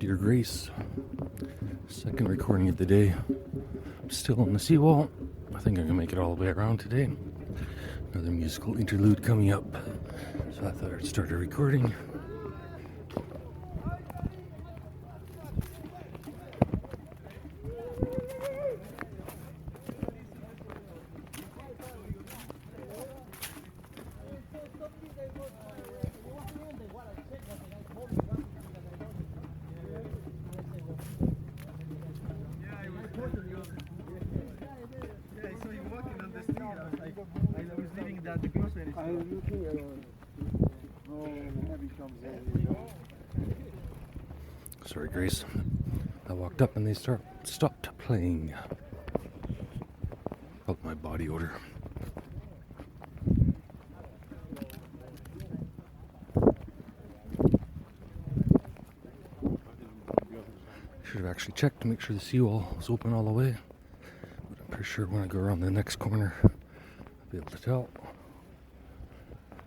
Dear Grace, second recording of the day. I'm still on the seawall. I think I can make it all the way around today. Another musical interlude coming up. So I thought I'd start a recording. Sorry, Grace. I walked up and they stopped playing. Felt my body odor. Should have actually checked to make sure the seawall was open all the way. But I'm pretty sure when I go around the next corner, I'll be able to tell.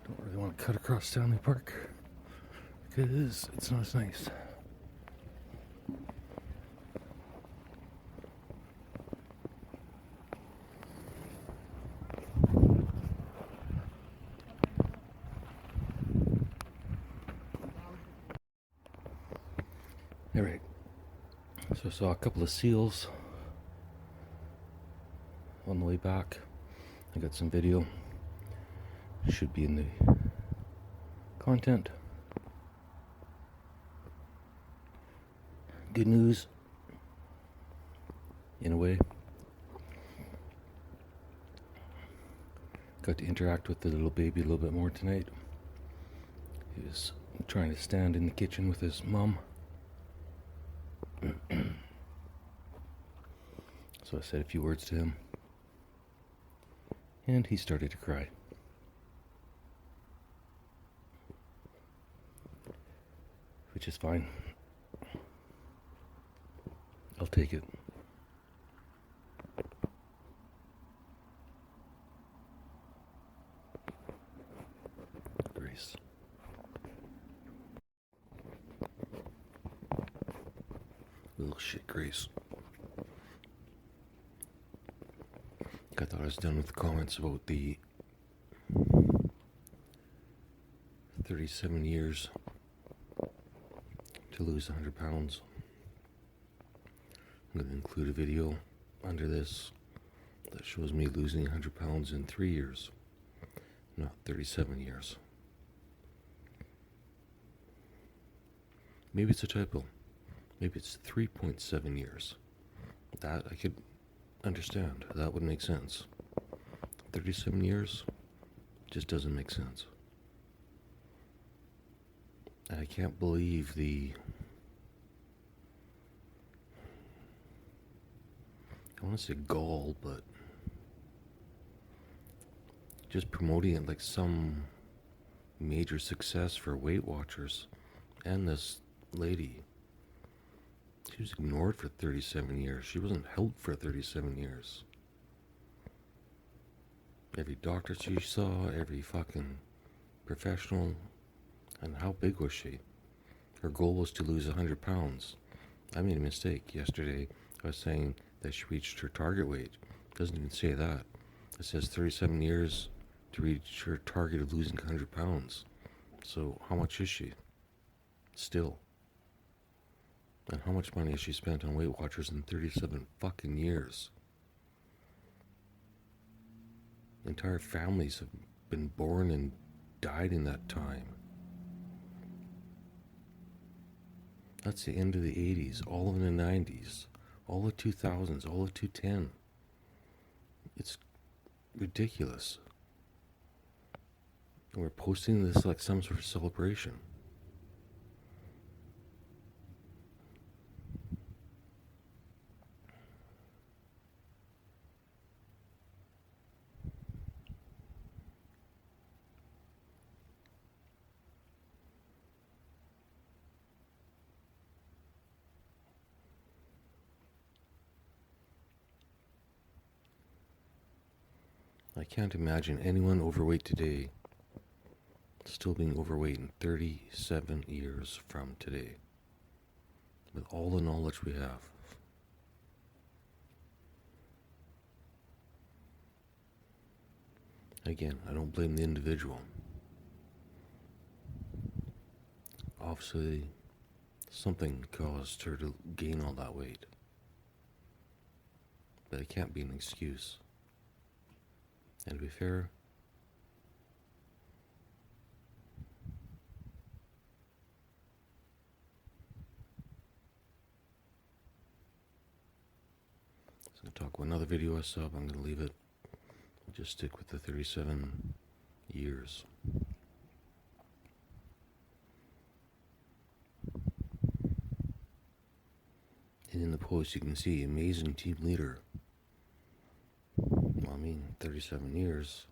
Don't really want to cut across Stanley Park because it's not as nice. Alright, so I saw a couple of seals on the way back. I got some video. Should be in the content. Good news, in a way. Got to interact with the little baby a little bit more tonight. He was trying to stand in the kitchen with his mom. So I said a few words to him, and he started to cry. Which is fine. I'll take it. Grace. Little shit, Grace. I thought I was done with the comments about the 37 years to lose 100 pounds. I'm going to include a video under this that shows me losing 100 pounds in 3 years, not 37 years. Maybe it's a typo. Maybe it's 3.7 years. That I could understand. That would make sense. 37 years just doesn't make sense. And I can't believe I want to say gall, but just promoting it like some major success for Weight Watchers. And this lady, she was ignored for 37 years. She wasn't helped for 37 years. Every doctor she saw, every fucking professional. And how big was she? Her goal was to lose 100 pounds. I made a mistake yesterday. I was saying that she reached her target weight. It doesn't even say that. It says 37 years to reach her target of losing 100 pounds. So how much is she? Still. And how much money has she spent on Weight Watchers in 37 fucking years? Entire families have been born and died in that time. That's the end of the 80s, all of the 90s, all the 2000s, all of 2010. It's ridiculous. And we're posting this like some sort of celebration. I can't imagine anyone overweight today still being overweight in 37 years from today. with all the knowledge we have. Again, I don't blame the individual. Obviously, something caused her to gain all that weight. But it can't be an excuse. And to be fair, I'm going to talk about another video I saw, but I'm going to leave it. I'll just stick with the 37 years. And in the post you can see amazing team leader. Well, I mean, 37 years.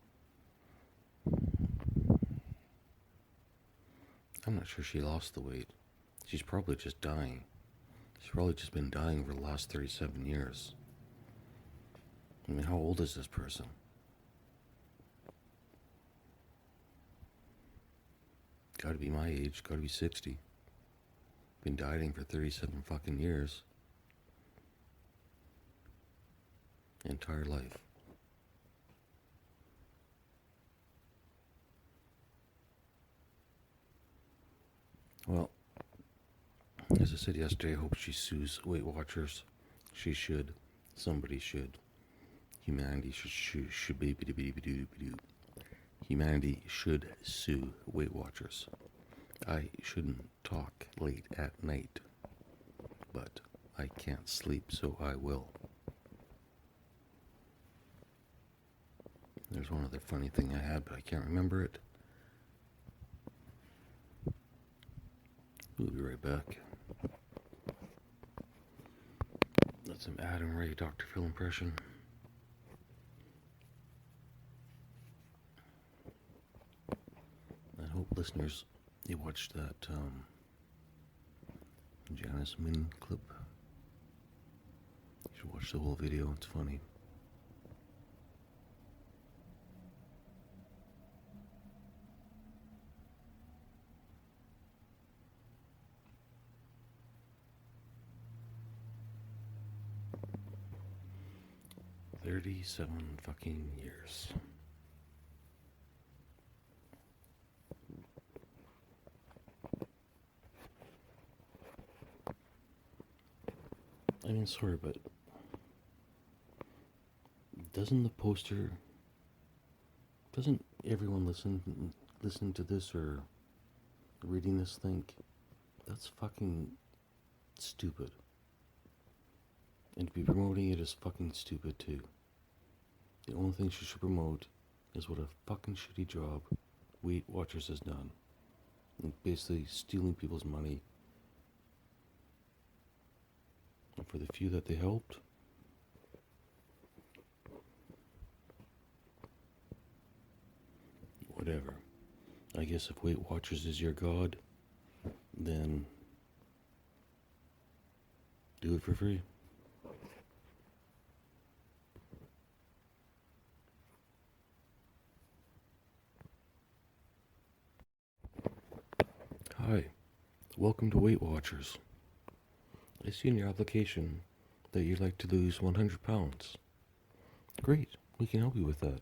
I'm not sure she lost the weight. She's probably just dying. She's probably just been dying for the last 37 years. I mean, how old is this person? Gotta be my age, gotta be 60. Been dieting for 37 fucking years. Entire life. Well, as I said yesterday, I hope she sues Weight Watchers. She should. Somebody should. Humanity should be. Humanity should sue Weight Watchers. I shouldn't talk late at night, but I can't sleep, so I will. There's one other funny thing I had, but I can't remember it. We'll be right back. That's some Adam Ray Dr. Phil impression. I hope listeners, you watched that Janice Min clip. You should watch the whole video, it's funny. "37 fucking years. I mean, sorry, but doesn't everyone listen to this or reading this think that's fucking stupid? And to be promoting it is fucking stupid too. The only thing she should promote is what a fucking shitty job Weight Watchers has done. And basically stealing people's money. And for the few that they helped, whatever. I guess if Weight Watchers is your god, then do it for free. Hi, welcome to Weight Watchers. I see in your application that you'd like to lose 100 pounds. Great, we can help you with that.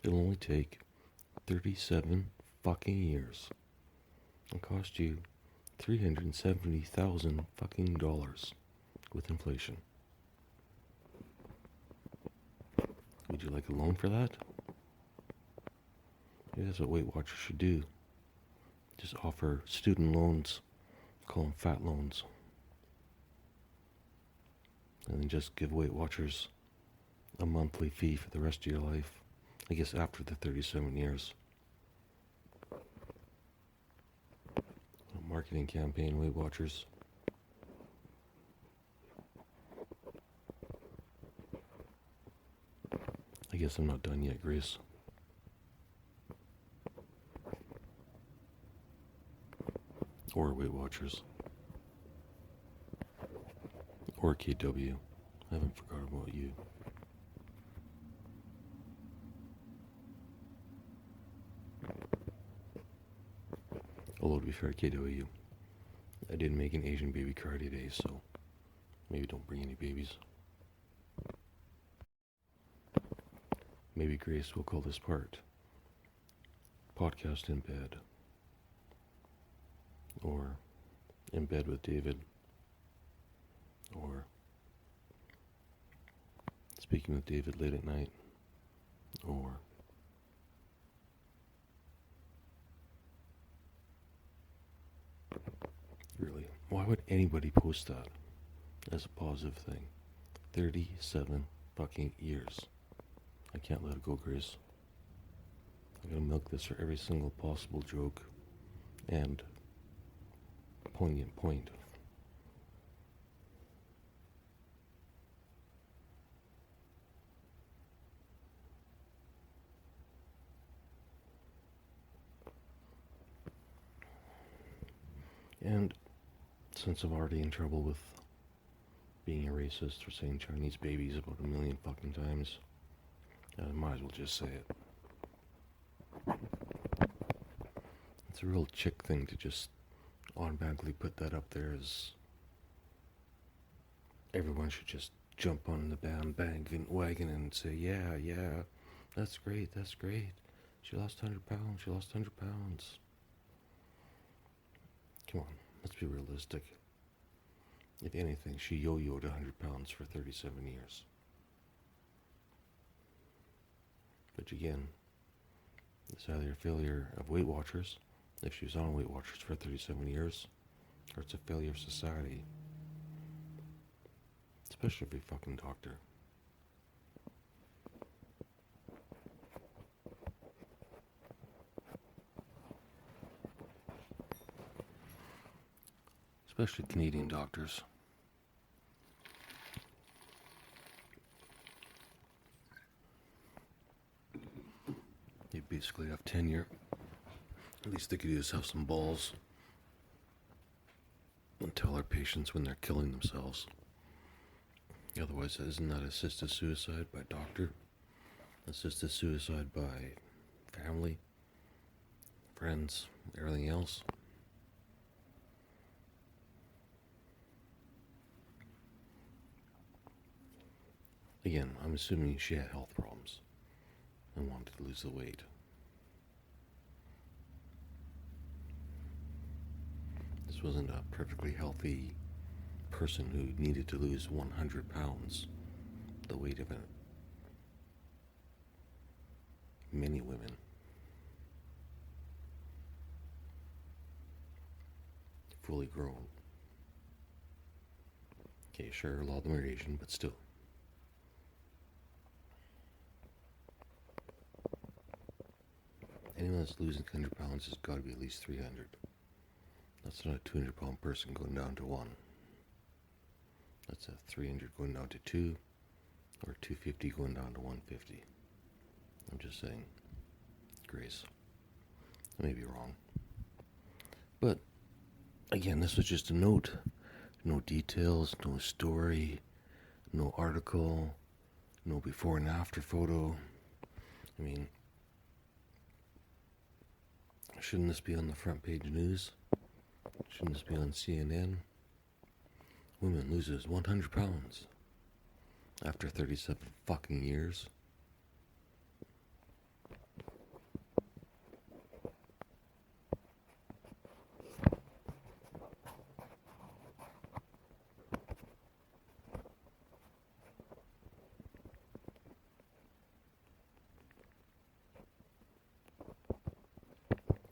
It'll only take 37 fucking years. It'll cost you $370,000 fucking dollars with inflation. Would you like a loan for that? Maybe that's what Weight Watchers should do. Just offer student loans, call them fat loans. And then just give Weight Watchers a monthly fee for the rest of your life. I guess after the 37 years. A marketing campaign, Weight Watchers. I guess I'm not done yet, Grace. Or Weight Watchers. Or KW. I haven't forgot about you. Although to be fair, KW, I didn't make an Asian baby cry today, so maybe don't bring any babies. Maybe Grace will call this part Podcast in Bed, or In Bed with David, or Speaking with David Late at Night, or really, why would anybody post that as a positive thing? 37 fucking years. I can't let it go, Grace. I'm gonna milk this for every single possible joke and poignant point. And since I'm already in trouble with being a racist for saying Chinese babies about a million fucking times, I might as well just say it. It's a real chick thing to just automatically put that up there as everyone should just jump on the bandwagon and say, yeah, that's great. She lost 100 pounds, Come on, let's be realistic. If anything, she yo-yoed 100 pounds for 37 years. But again, it's either a failure of Weight Watchers, if she was on Weight Watchers for 37 years, or it's a failure of society. Especially every fucking doctor. Especially Canadian doctors. You basically have tenure. At least they could just have some balls and tell our patients when they're killing themselves. Otherwise, isn't that assisted suicide by doctor? Assisted suicide by family, friends, everything else? Again, I'm assuming she had health problems and wanted to lose the weight. This wasn't a perfectly healthy person who needed to lose 100 pounds, the weight of many women. Fully grown. Okay, sure, a lot of them are Asian, but still. Anyone that's losing 100 pounds has got to be at least 300. That's not a 200 pound person going down to 1. That's a 300 going down to 2, or 250 going down to 150. I'm just saying, Grace. I may be wrong. But, again, this was just a note. No details, no story, no article, no before and after photo. I mean, shouldn't this be on the front page news? Shouldn't this be on CNN? Woman loses 100 pounds after 37 fucking years.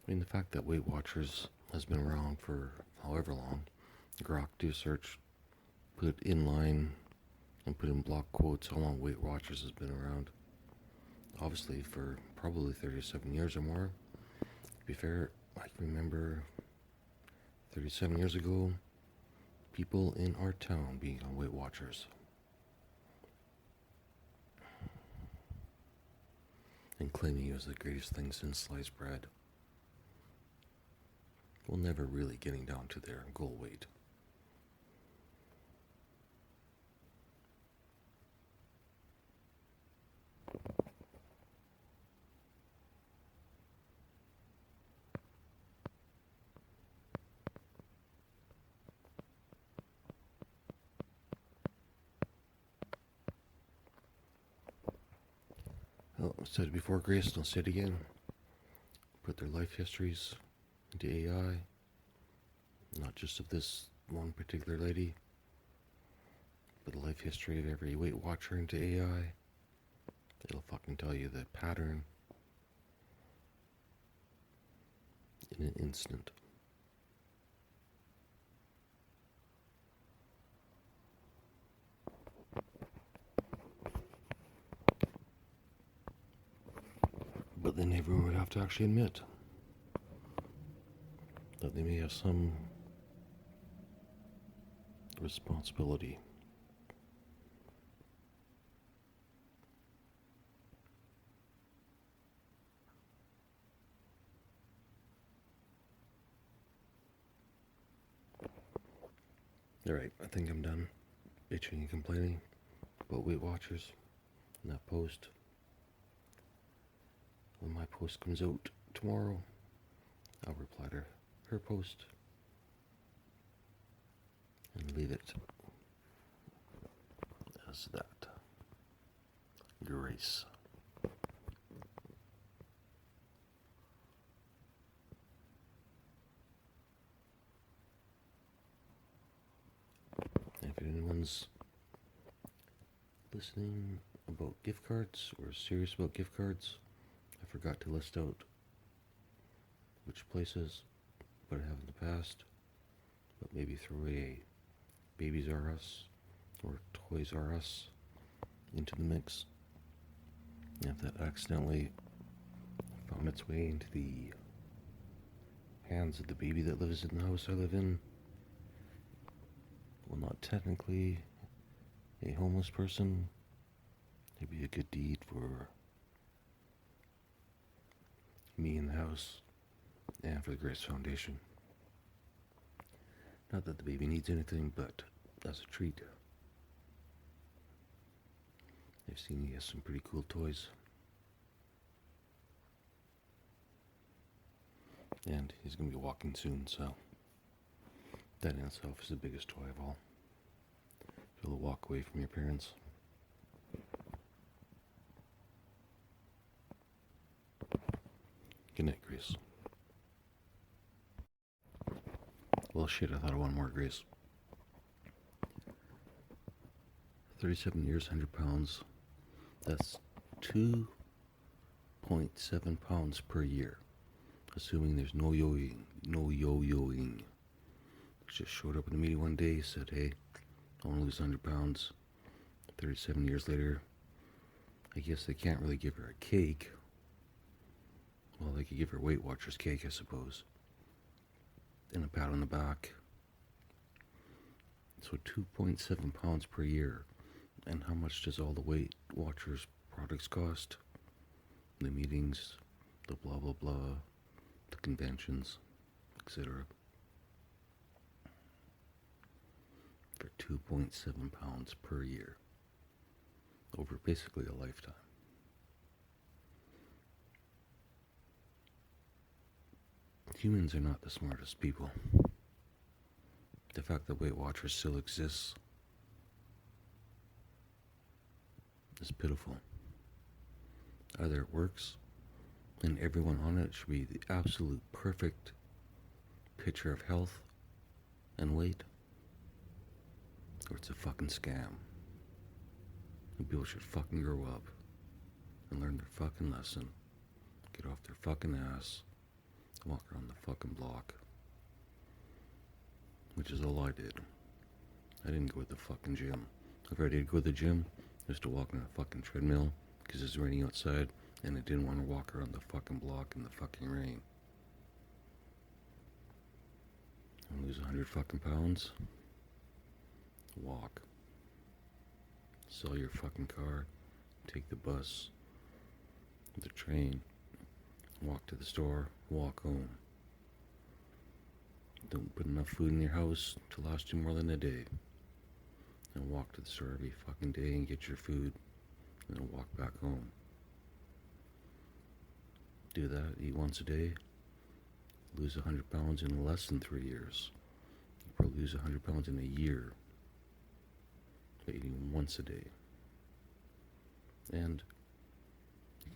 I mean, the fact that Weight Watchers has been around for however long, Grok do search, put in line, and put in block quotes how long Weight Watchers has been around. Obviously for probably 37 years or more. To be fair, I can remember 37 years ago, people in our town being on Weight Watchers. And claiming it was the greatest thing since sliced bread. Well, never really getting down to their goal weight. said it before, Grace, and I'll say it again. Put their life histories into AI, not just of this one particular lady, but the life history of every Weight Watcher into AI. It'll fucking tell you the pattern in an instant. But then everyone would have to actually admit that they may have some responsibility. Alright, I think I'm done bitching and complaining about Weight Watchers and that post. When my post comes out tomorrow, I'll reply to her post and leave it as that. Grace. If anyone's listening about gift cards or serious about gift cards, I forgot to list out which places, but I have in the past. But maybe throw a Babies R Us or Toys R Us into the mix. If that accidentally found its way into the hands of the baby that lives in the house I live in, well, not technically a homeless person, it'd be a good deed for me in the house and for the Grace Foundation. Not that the baby needs anything, but as a treat. I've seen he has some pretty cool toys. And he's going to be walking soon, so that in itself is the biggest toy of all. Be able to walk away from your parents. Good night, Grace. Well, shit, I thought of one more, Grace. 37 years, 100 pounds. That's 2.7 pounds per year. Assuming there's no yo-yoing. Just showed up in the meeting one day, said, hey, I want to lose 100 pounds. 37 years later, I guess they can't really give her a cake. Well, they could give her Weight Watchers cake, I suppose. And a pat on the back. So 2.7 pounds per year. And how much does all the Weight Watchers products cost? The meetings, the blah blah blah, the conventions, etc. For 2.7 pounds per year. Over basically a lifetime. Humans are not the smartest people. The fact that Weight Watchers still exists is pitiful. Either it works, and everyone on it should be the absolute perfect picture of health and weight, or it's a fucking scam. And people should fucking grow up and learn their fucking lesson, get off their fucking ass, walk around the fucking block. Which is all I did. I didn't go to the fucking gym. If I did go to the gym, it was to walk on a fucking treadmill because it's raining outside and I didn't want to walk around the fucking block in the fucking rain. And lose 100 fucking pounds? Walk. Sell your fucking car, take the bus, the train, walk to the store, walk home. Don't put enough food in your house to last you more than a day. And walk to the store every fucking day and get your food, and then walk back home. Do that, eat once a day, lose 100 pounds in less than 3 years. You probably lose 100 pounds in a year by eating once a day. And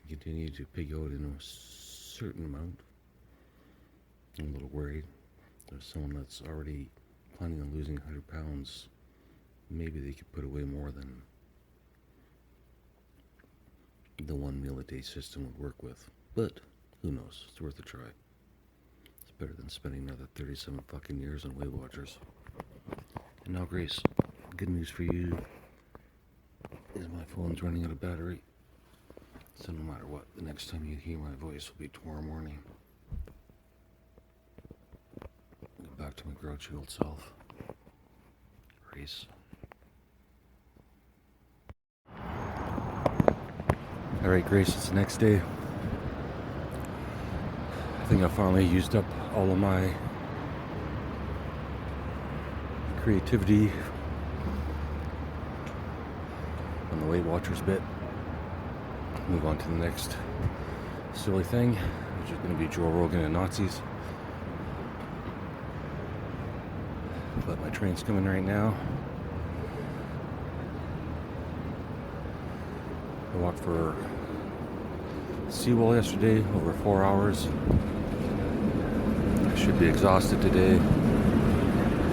continue to pig out in a certain amount. I'm a little worried. There's someone that's already planning on losing 100 pounds. Maybe they could put away more than the one meal a day system would work with. But who knows? It's worth a try. It's better than spending another 37 fucking years on Weight Watchers. And now, Grace, good news for you is my phone's running out of battery. So no matter what, the next time you hear my voice will be tomorrow morning. Go back to my grouchy old self. Grace. Alright, Grace, it's the next day. I think I finally used up all of my creativity on the Weight Watchers bit. Move on to the next silly thing, which is going to be Joe Rogan and Nazis. But my train's coming right now. I walked for seawall yesterday, over 4 hours. I should be exhausted today.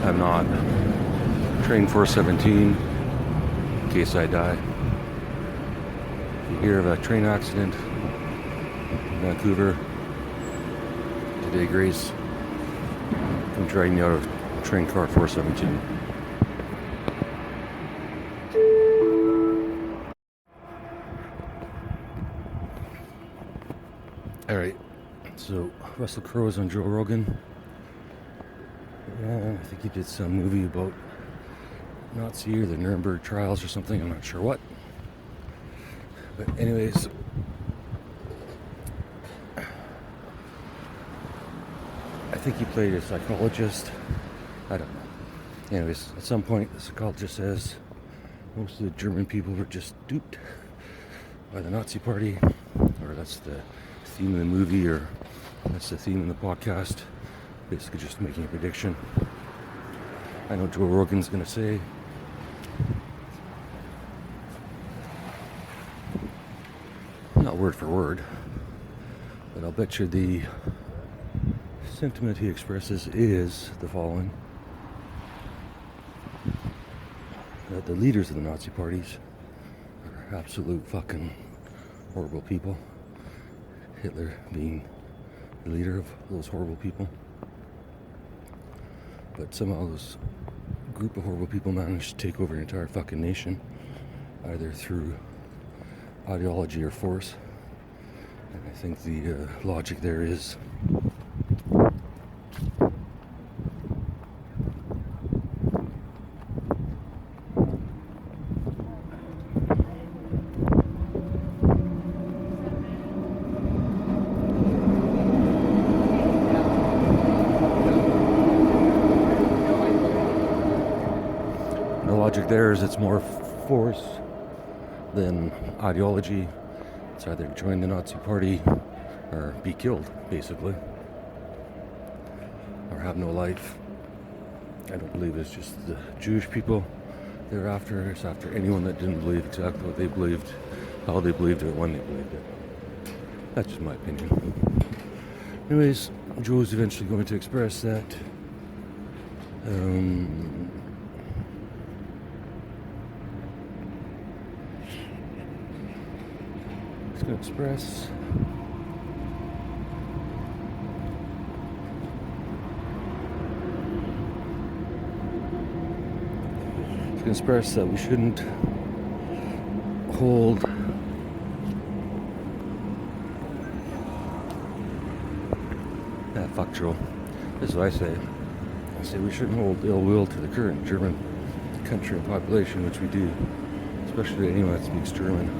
I'm not. Train 417 in case I die. If you hear of a train accident in Vancouver today, Grace, I'm dragging you out of train car 417. Alright, so Russell Crowe's on Joe Rogan. I think he did some movie about Nazi or the Nuremberg trials or something, I'm not sure what. But anyways, I think he played a psychologist. I don't know. Anyways, at some point the psychologist says most of the German people were just duped by the Nazi party, or that's the theme of the movie, or that's the theme of the podcast. Basically just making a prediction. I know Joe Rogan's gonna say not word for word, but I'll bet you the sentiment he expresses is the following: that the leaders of the Nazi parties are absolute fucking horrible people. Hitler being the leader of those horrible people. But somehow this group of horrible people managed to take over an entire fucking nation, either through ideology or force. And I think the logic there is it's more force than ideology. It's either join the Nazi party or be killed, basically, or have no life. I don't believe it's just the Jewish people they're after. It's after anyone that didn't believe exactly what they believed, how they believed it, when they believed it. That's just my opinion. Anyways, Joe's eventually going to express that he's going to express that we shouldn't hold fuck Joe. This is what I say. I say we shouldn't hold ill will to the current German country and population, which we do, especially anyone that speaks German.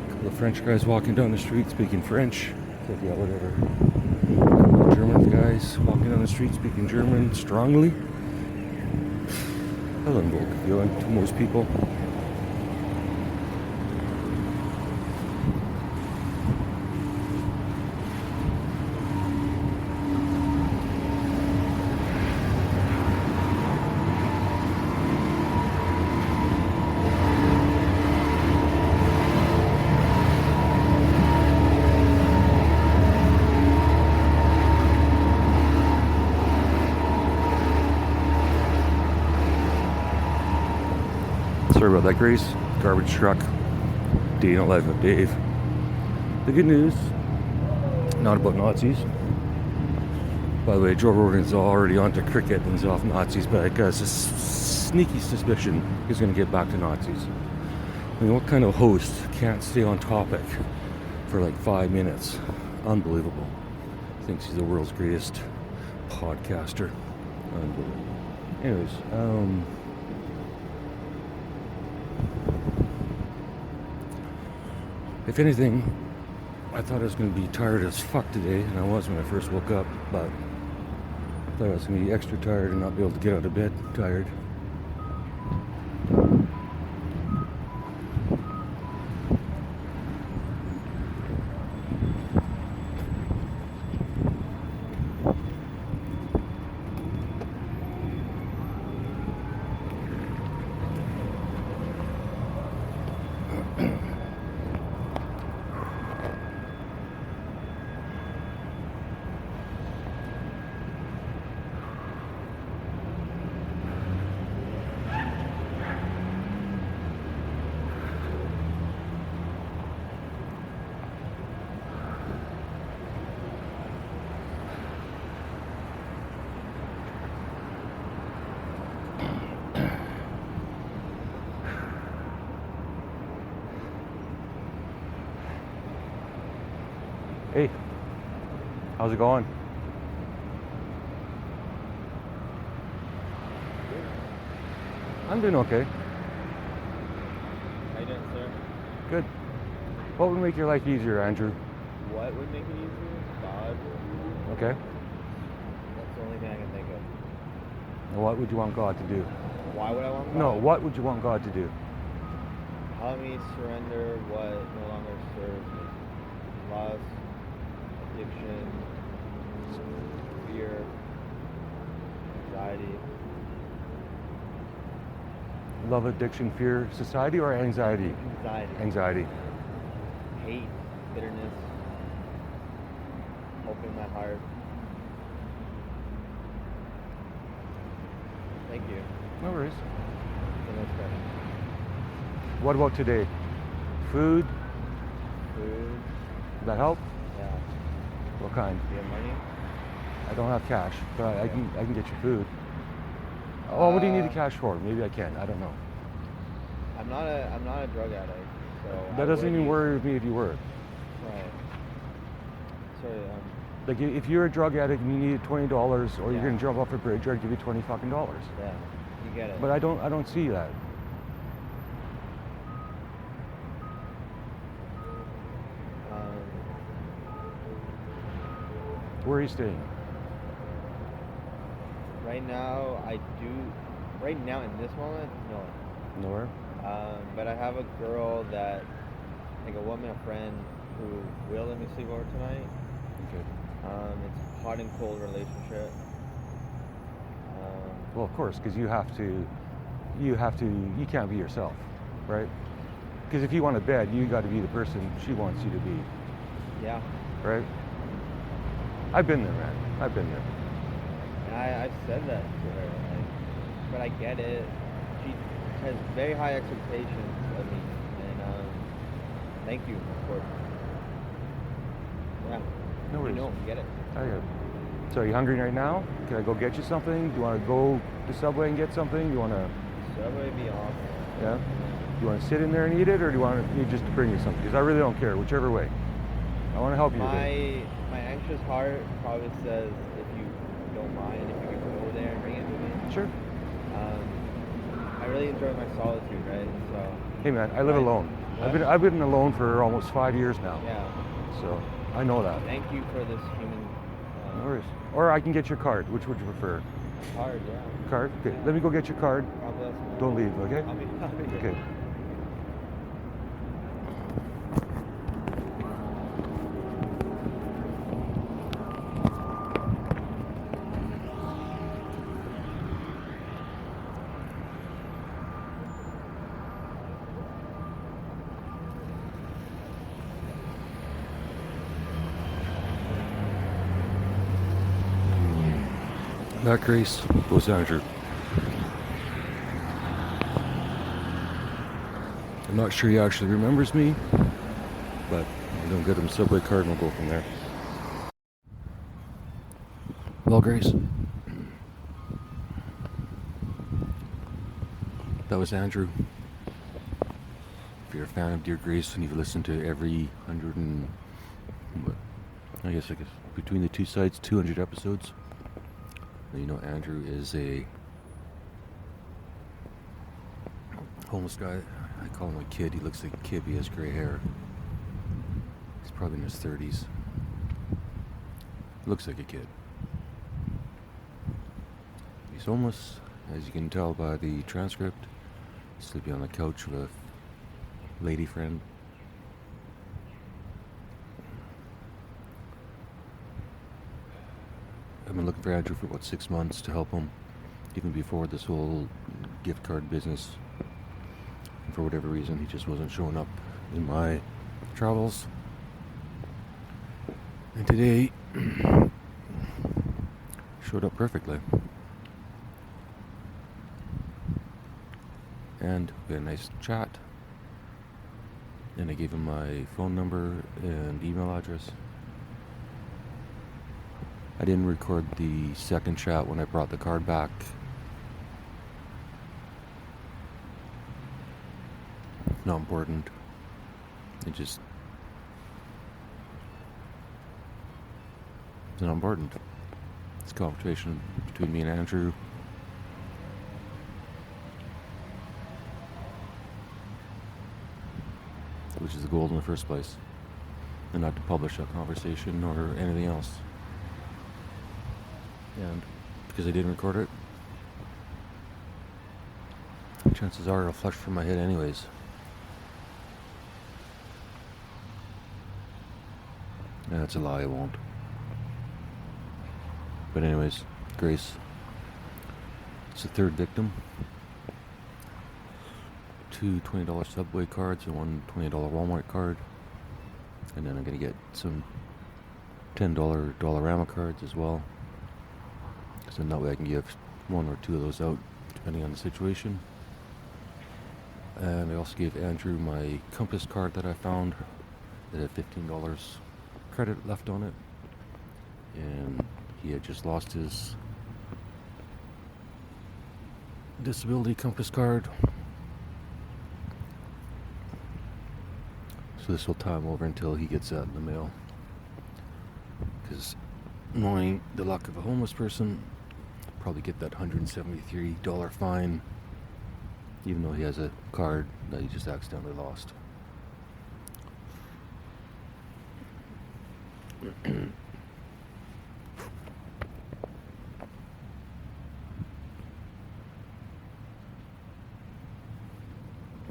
A couple of French guys walking down the street speaking French. Said, yeah, whatever. A couple of German guys walking down the street speaking German strongly. I don't know, feeling to most people. Sorry about that, Grace. Garbage truck. Day in the life of Dave. The good news, not about Nazis. By the way, Joe Rogan's already onto cricket and he's off Nazis, but I got a sneaky suspicion he's going to get back to Nazis. I mean, what kind of host can't stay on topic for like 5 minutes? Unbelievable. Thinks he's the world's greatest podcaster. Unbelievable. Anyways, if anything, I thought I was going to be tired as fuck today, and I was when I first woke up, but I thought I was going to be extra tired and not be able to get out of bed tired. Hey, how's it going? I'm doing okay. How you doing, sir? Good. What would make your life easier, Andrew? What would make it easier? God. Okay. That's the only thing I can think of. What would you want God to do? Why would I want God? No, what would you want God to do? Help me surrender what no longer serves me. Lust, addiction, fear, anxiety. Love, addiction, fear, society, or anxiety? Anxiety. Anxiety. Hate, bitterness, open my heart. Thank you. No worries. The next question. What about today? Food? Food. Does that help? Yeah. What kind? Do you have money? I don't have cash, but I can get you food. Oh, what do you need the cash for? Maybe I can. I don't know. I'm not a drug addict, so That doesn't even worry me if you were. Right. Sorry. Like if you're a drug addict and you need $20, or Yeah. you're gonna jump off a bridge, I'd give you $20 fucking. Yeah. You get it. But I don't see that. Where are you staying? Right now, I do. Right now, in this moment, no. Nowhere. But I have a girl that, like a woman, a friend, who will let me sleep over tonight. Okay. It's a hot and cold relationship. Well, of course, because you can't be yourself, right? Because if you want a bed, you got to be the person she wants you to be. Yeah. Right? I've been there, man. I've been there. And I've said that to her, but I get it. She has very high expectations of me, and thank you for. Yeah. No worries. You know, you get it. Okay. So are you hungry right now? Can I go get you something? Do you want to go to Subway and get something? Do you want to? Subway be awesome. Yeah. Do you want to sit in there and eat it, or do you want me just to bring you something? Because I really don't care, whichever way. I want to help you. My anxious heart probably says, if you don't mind, if you could go there and bring it to me. Sure. I really enjoy my solitude, right? So. Hey man, I live alone. What? I've been alone for almost 5 years now. Yeah. So I know that. Thank you for this human. No worries. Or I can get your card. Which would you prefer? Card, yeah. Card? Okay. Let me go get your card. God bless. Don't leave, okay? I'll be Okay. That Grace goes Andrew. I'm not sure he actually remembers me, but I'm gonna get him a Subway card and we'll go from there. Well, Grace, that was Andrew. If you're a fan of Dear Grace and you've listened to every 100 and what, I guess between the two sides, 200 episodes, then you know Andrew is a homeless guy. I call him a kid. He looks like a kid. He has gray hair. He's probably in his 30s. Looks like a kid. He's homeless, as you can tell by the transcript. Sleeping on the couch with a lady friend. I've been looking for Andrew for about 6 months to help him, even before this whole gift card business. And for whatever reason, he just wasn't showing up in my travels. And today, showed up perfectly. And we had a nice chat. And I gave him my phone number and email address. I didn't record the second chat when I brought the card back. Not important. It's not important. It's a conversation between me and Andrew. Which is the goal in the first place. And not to publish a conversation or anything else. And because I didn't record it, chances are it'll flush from my head anyways. And that's a lie, I won't. But anyways, Grace. It's the third victim. 2 $20 Subway cards and 1 $20 Walmart card. And then I'm going to get some $10 Dollarama cards as well. So that way I can give 1 or 2 of those out, depending on the situation. And I also gave Andrew my Compass card that I found that had $15 credit left on it. And he had just lost his disability Compass card. So this will tie him over until he gets that in the mail. Because knowing the luck of a homeless person, probably get that $173 fine, even though he has a card that he just accidentally lost.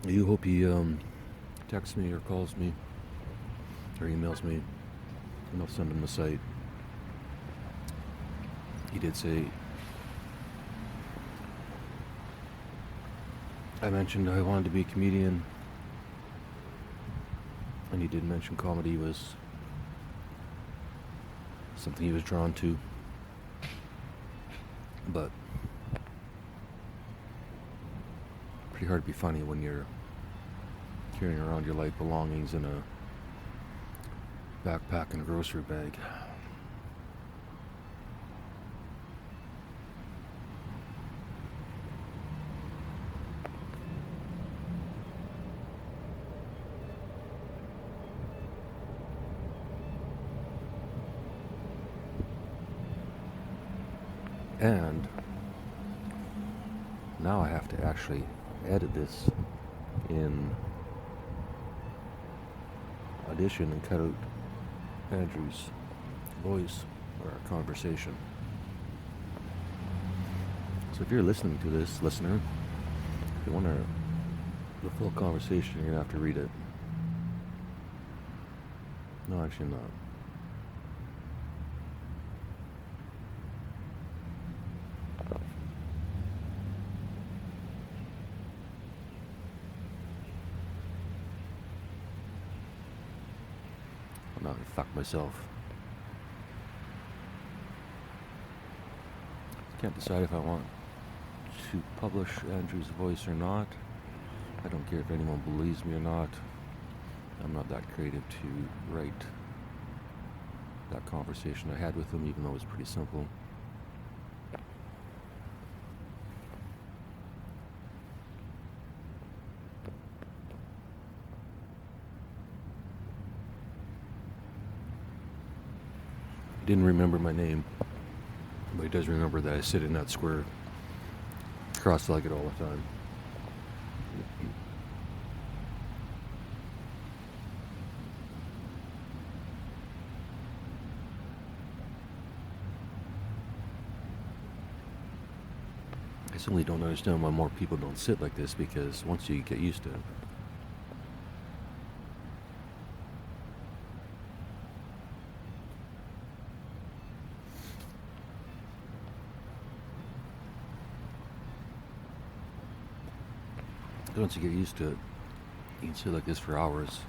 You hope he texts me or calls me or emails me, and I'll send him the site. He did say, I mentioned I wanted to be a comedian, and he did mention comedy was something he was drawn to, but pretty hard to be funny when you're carrying around your life belongings in a backpack and a grocery bag. And now I have to actually edit this in Audition and cut out Andrew's voice or our conversation. So if you're listening to this, listener, if you want the full conversation, you're going to have to read it. No, actually not. I'm not going to fuck myself. Can't decide if I want to publish Andrew's voice or not. I don't care if anyone believes me or not. I'm not that creative to write that conversation I had with him, even though it was pretty simple. He didn't remember my name, but he does remember that I sit in that square cross-legged all the time. I simply don't understand why more people don't sit like this, because once you get used to it, once you get used to it, you can sit like this for hours.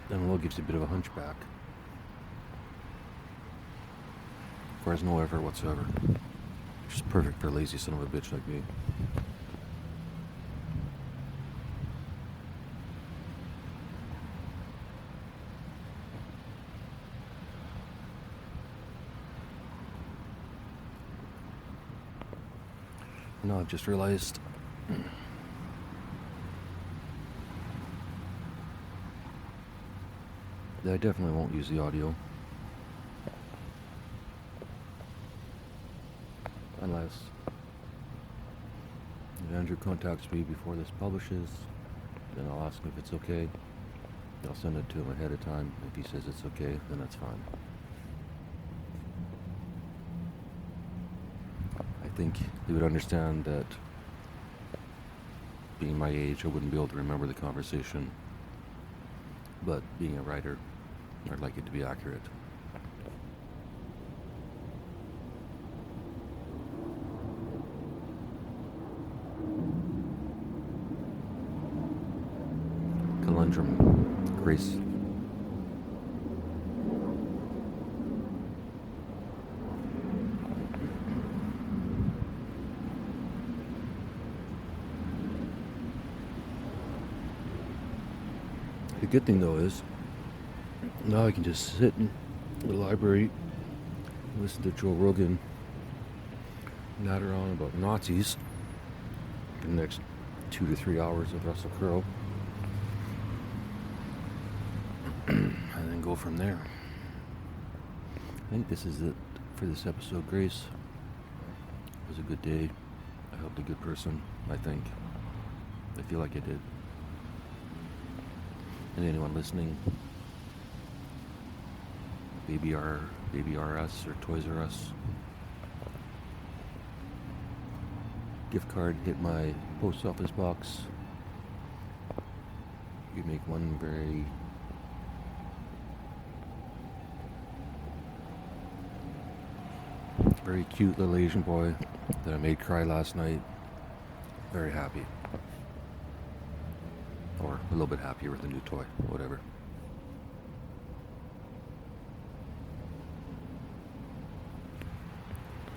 Then it will gives you a bit of a hunchback. Requires no effort whatsoever. Which is perfect for a lazy son of a bitch like me. No, I've just realized that I definitely won't use the audio. Unless if Andrew contacts me before this publishes, then I'll ask him if it's okay. I'll send it to him ahead of time. If he says it's okay, then that's fine. I think he would understand that being my age, I wouldn't be able to remember the conversation. But being a writer, I'd like it to be accurate. Conundrum. Grace. The good thing though is, now I can just sit in the library, listen to Joe Rogan natter on about Nazis for the next 2 to 3 hours with Russell Crowe, and then go from there. I think this is it for this episode, Grace. It was a good day. I helped a good person, I think. I feel like I did. And anyone listening, Baby RS or Toys R Us gift card hit my post office box. You make one very cute little Asian boy that I made cry last night. Very happy. Or a little bit happier with the new toy, whatever.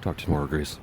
Talk to you tomorrow, Grace.